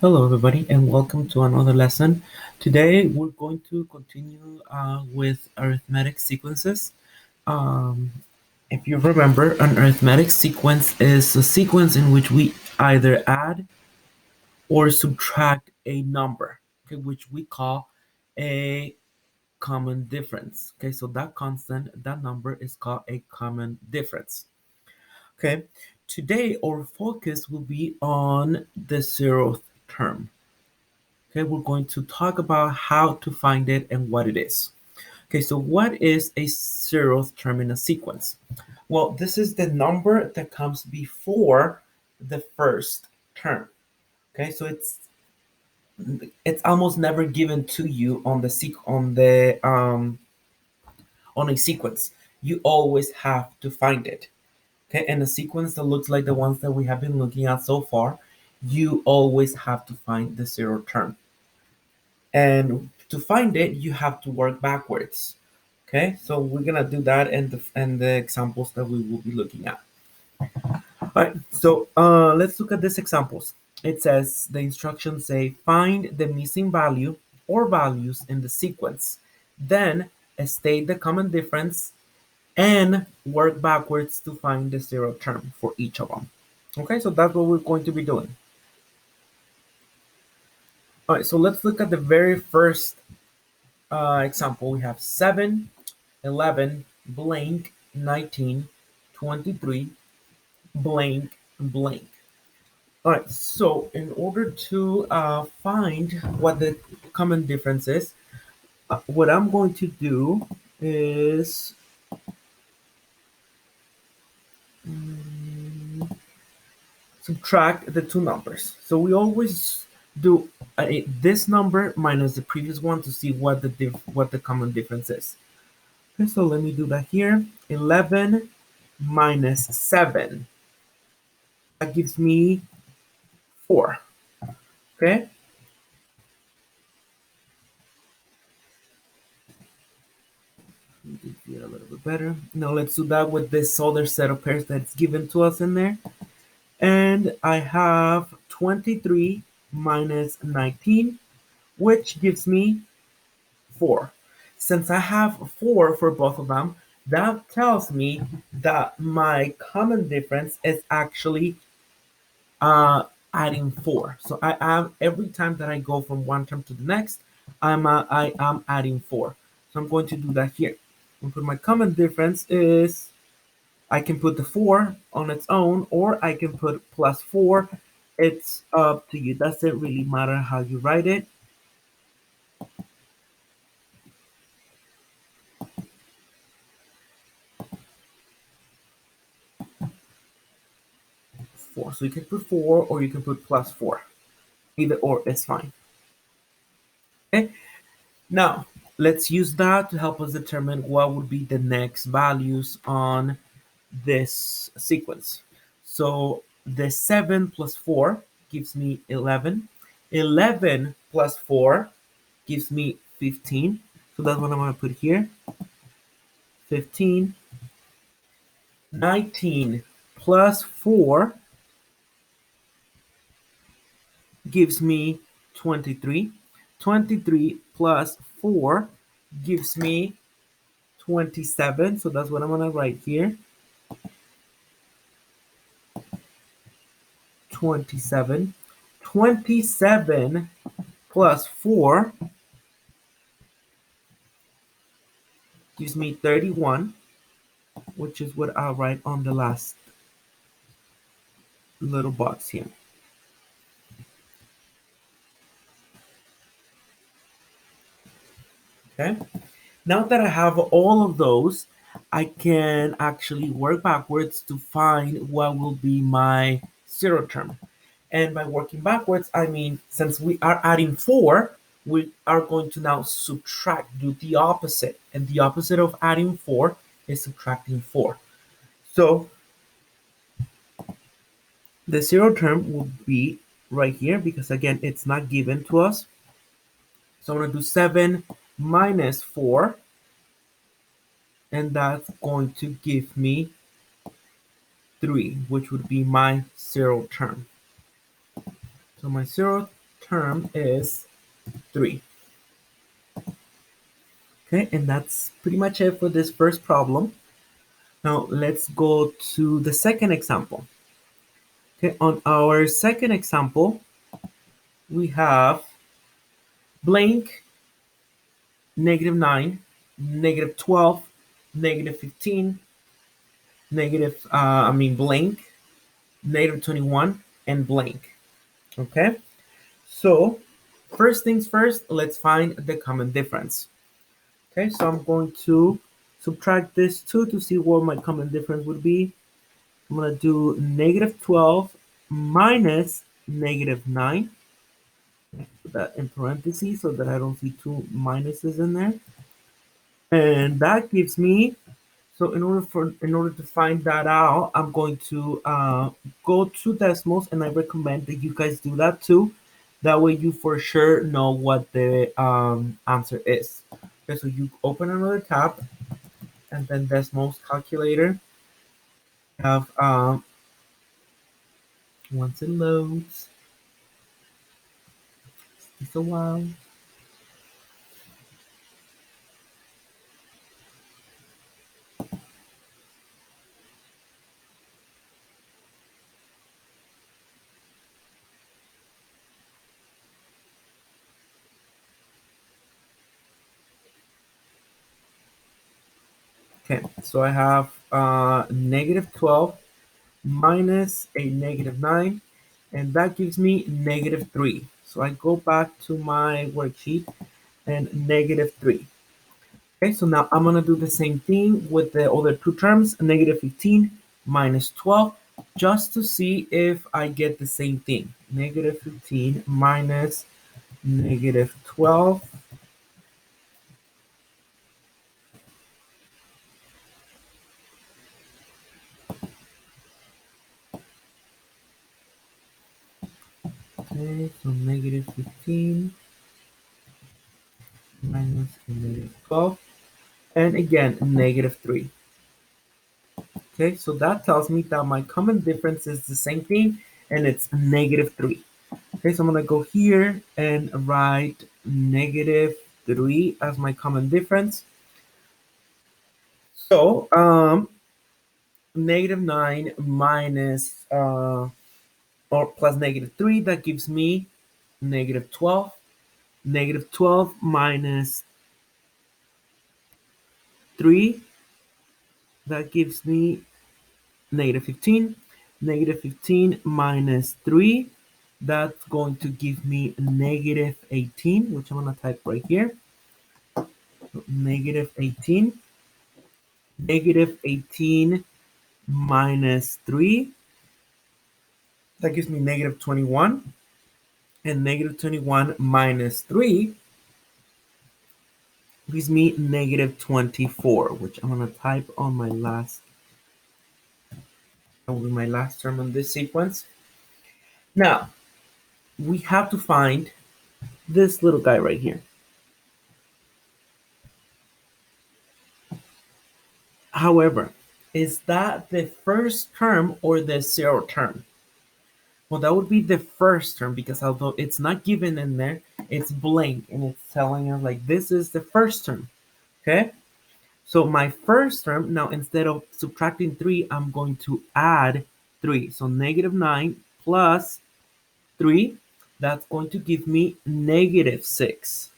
Hello, everybody, and welcome to another lesson. Today, we're going to continue with arithmetic sequences. Um, if you remember, an arithmetic sequence is a sequence in which we either add or subtract a number, okay, which we call a common difference. Okay, so that constant, that number is called a common difference. Okay, today our focus will be on the zeroth term. Okay, we're going to talk about how to find it and what it is. Okay, so what is a zeroth term in a sequence? Well, this is the number that comes before the first term. Okay, so it's almost never given to you on the on a sequence. You always have to find it. Okay, and a sequence that looks like the ones that we have been looking at so far, you always have to find the zero term. And to find it, you have to work backwards. Okay, so we're gonna do that and the examples that we will be looking at. All right, so let's look at these examples. It says the instructions say find the missing value or values in the sequence, then state the common difference and work backwards to find the zero term for each of them. Okay, so that's what we're going to be doing. All right, so let's look at the very first example. We have 7, 11, blank, 19, 23, blank, blank. All right, so in order to find what the common difference is, what I'm going to do is subtract the two numbers. So we always do this number minus the previous one to see what the common difference is. Okay, so let me do that here. 11 minus 7. That gives me 4. Okay? Let me do it a little bit better. Now let's do that with this other set of pairs that's given to us in there. And I have 23 minus 19, which gives me 4. Since I have 4 for both of them, that tells me that my common difference is actually uh, adding 4. So I am every time that I go from one term to the next, I am adding 4. So I'm going to do that here. And put my common difference is I can put the 4 on its own, or I can put plus 4. It's up to you. Doesn't really matter how you write it. 4. So you can put 4 or you can put plus 4. Either or is fine. Okay. Now let's use that to help us determine what would be the next values on this sequence. So the 7 plus 4 gives me 11. 11 plus 4 gives me 15. So that's what I'm going to put here. 15. 19 plus 4 gives me 23. 23 plus 4 gives me 27. So that's what I'm going to write here. 27. 27 plus 4 gives me 31, which is what I'll write on the last little box here. Okay. Now that I have all of those, I can actually work backwards to find what will be my zero term. And by working backwards, I mean, since we are adding 4, we are going to now subtract, do the opposite. And the opposite of adding 4 is subtracting 4. So the zero term will be right here because, again, it's not given to us. So I'm going to do 7 minus 4. And that's going to give me 3, which would be my zero term. So my zero term is 3. Okay, and that's pretty much it for this first problem. Now let's go to the second example. Okay, on our second example, we have blank, -9, -12, -15, blank, -21, and blank. Okay, so first things first, let's find the common difference. Okay, so I'm going to subtract this 2 to see what my common difference would be. I'm going to do -12 minus -9. Put that in parentheses so that I don't see two minuses in there. And that gives me, so in order to find that out, I'm going to go to decimals, and I recommend that you guys do that too. That way you for sure know what the answer is. Okay, so you open another tab, and then decimals calculator. Have once it loads, it's a while. Okay, so I have -12 minus a -9, and that gives me -3. So I go back to my worksheet and -3. Okay, so now I'm gonna do the same thing with the other two terms, -15 minus 12, just to see if I get the same thing. -15 minus -12. Okay, so -15 minus -12, and again, -3. Okay, so that tells me that my common difference is the same thing, and it's -3. Okay, so I'm gonna go here and write -3 as my common difference. So, -9 minus or plus -3, that gives me -12. -12 minus 3, that gives me -15. -15 minus 3, that's going to give me -18, which I'm going to type right here. So -18. -18 minus 3, that gives me -21. And -21 minus 3 gives me -24, which I'm going to type on my last, that will be my last term on this sequence. Now, we have to find this little guy right here. However, is that the first term or the zero term? Well, that would be the first term, because although it's not given in there, it's blank and it's telling us like this is the first term. Okay, so my first term, now instead of subtracting 3, I'm going to add 3. So -9 plus 3, that's going to give me -6.